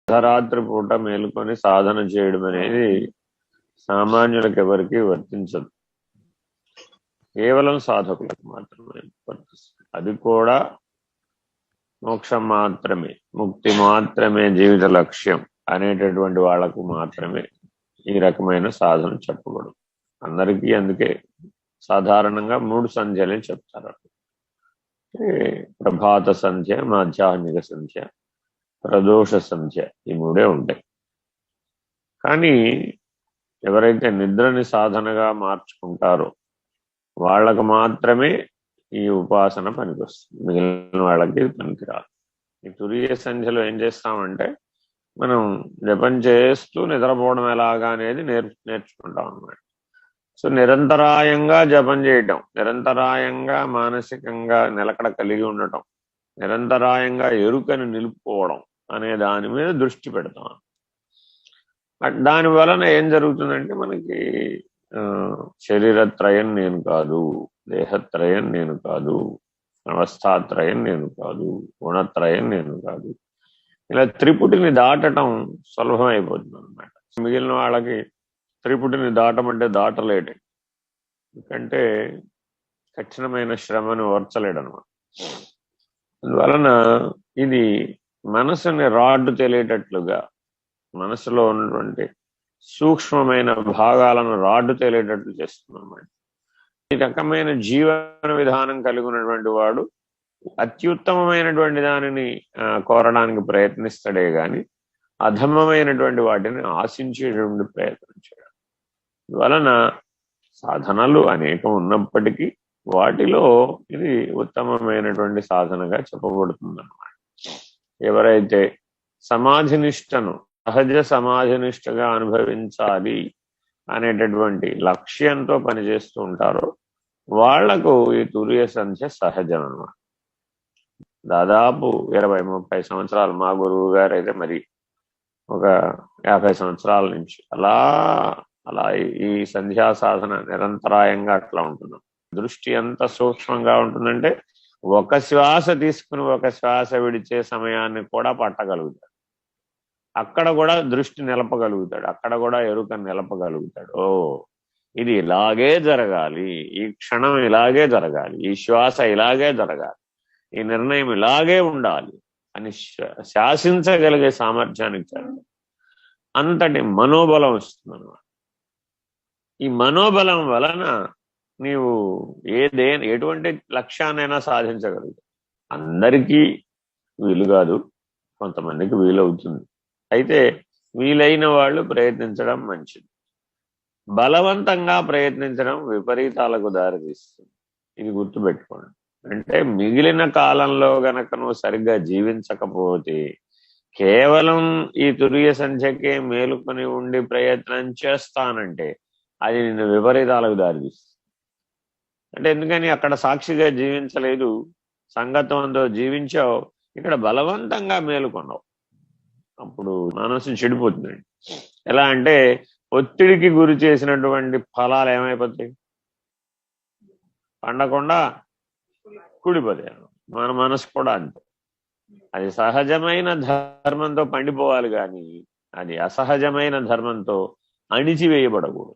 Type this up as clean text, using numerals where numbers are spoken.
అర్ధరాత్రి పూట మేలుకొని సాధన చేయడం అనేది సామాన్యులకు ఎవరికి వర్తించదు. కేవలం సాధకులకు మాత్రమే వర్తిస్తుంది. అది కూడా మోక్షం మాత్రమే, ముక్తి మాత్రమే జీవిత లక్ష్యం అనేటటువంటి వాళ్లకు మాత్రమే ఈ రకమైన సాధన చెప్పబడు. అందరికీ అందుకే సాధారణంగా 3 సంధ్యలే చెప్తారు. ప్రభాత సంధ్య, మాధ్యాహ్నిక సంధ్య, ప్రదోష సంధ్య, ఈ 3 ఉంటాయి. కానీ ఎవరైతే నిద్రని సాధనగా మార్చుకుంటారో వాళ్ళకు మాత్రమే ఈ ఉపాసన పనికొస్తుంది, మిగిలిన వాళ్ళకి పనికిరాదు. ఈ తురియ సంధ్యలో ఏం చేస్తామంటే మనం జపం చేస్తూ నిద్రపోవడం ఎలాగా అనేది నేర్చుకుంటాం అన్నమాట. సో నిరంతరాయంగా జపం చేయటం, నిరంతరాయంగా మానసికంగా నిలకడ కలిగి ఉండటం, నిరంతరాయంగా ఎరుకని నిలుపుకోవడం అనే దాని మీద దృష్టి పెడతాం. దాని వలన ఏం జరుగుతుందంటే మనకి శరీరత్రయం నేను కాదు, దేహత్రయం నేను కాదు, అవస్థాత్రయం నేను కాదు, గుణత్రయం నేను కాదు, ఇలా త్రిపుటిని దాటడం సులభం అయిపోతుంది అనమాట. మిగిలిన వాళ్ళకి త్రిపుటిని దాటమంటే దాటలేడు, ఎందుకంటే కఠినమైన శ్రమను ఓర్చలేడు అనమాట. అందువలన ఇది మనసుని రాడ్డు తెలియటట్లుగా, మనసులో ఉన్నటువంటి సూక్ష్మమైన భాగాలను రాడ్డు తేలేటట్లు చేస్తుంది అన్నమాట. ఈ రకమైన జీవన విధానం కలిగి ఉన్నటువంటి వాడు అత్యుత్తమమైనటువంటి దానిని కోరడానికి ప్రయత్నిస్తాడే గాని అధమమైనటువంటి వాటిని ఆశించేటువంటి ప్రయత్నం చేయడం. వలన సాధనలు అనేకం ఉన్నప్పటికీ వాటిలో ఇది ఉత్తమమైనటువంటి సాధనగా చెప్పబడుతుంది అన్నమాట. ఎవరైతే సమాధినిష్టను, సహజ సమాధినిష్టగా అనుభవించాలి అనేటటువంటి లక్ష్యంతో పనిచేస్తూ ఉంటారో వాళ్లకు ఈ తురియ సంధ్య సహజం అన్నమాట. దాదాపు 20-30 సంవత్సరాలు, మా గురువు గారు అయితే మరి ఒక 50 సంవత్సరాల నుంచి అలా ఈ సంధ్యా సాధన నిరంతరాయంగా అట్లా ఉంటున్నాం. దృష్టి ఎంత సూక్ష్మంగా ఉంటుందంటే ఒక శ్వాస తీసుకుని ఒక శ్వాస విడిచే సమయాన్ని కూడా పట్టగలుగుతాడు. అక్కడ కూడా దృష్టి నిలపగలుగుతాడు, అక్కడ కూడా ఎరుక నిలపగలుగుతాడు. ఓ ఇది ఇలాగే జరగాలి, ఈ క్షణం ఇలాగే జరగాలి, ఈ శ్వాస ఇలాగే జరగాలి, ఈ నిర్ణయం ఇలాగే ఉండాలి అని శాసించగలిగే సామర్థ్యానికి చేరుతాడు. అంతటి మనోబలం వస్తుంది అన్నమాట. ఈ మనోబలం వలన నీవు ఎటువంటి లక్ష్యాన్నైనా సాధించగలుగుతావు. అందరికీ వీలు కాదు, కొంతమందికి వీలవుతుంది. అయితే వీలైన వాళ్ళు ప్రయత్నించడం మంచిది. బలవంతంగా ప్రయత్నించడం విపరీతాలకు దారితీస్తుంది. ఇది గుర్తుపెట్టుకోండి. అంటే మిగిలిన కాలంలో గనక నువ్వు సరిగ్గా జీవించకపోతే కేవలం ఈ తురియ సంధ్యకే మేలుకొని ఉండి ప్రయత్నం చేస్తానంటే అది నిన్ను విపరీతాలకు దారితీస్తుంది. అంటే ఎందుకని అక్కడ సాక్షిగా జీవించలేదు, సంగతంతో జీవించావు, ఇక్కడ బలవంతంగా మేలుకొన్నావు. అప్పుడు మనసు చెడిపోతుందండి. ఎలా అంటే ఒత్తిడికి గురి చేసినటువంటి ఫలాలు ఏమైపోతాయి, పండకుండా కుడిపోతాయి. మన మనసు కూడా అంతే. అది సహజమైన ధర్మంతో పండిపోవాలి కానీ అది అసహజమైన ధర్మంతో అణిచివేయబడకూడదు.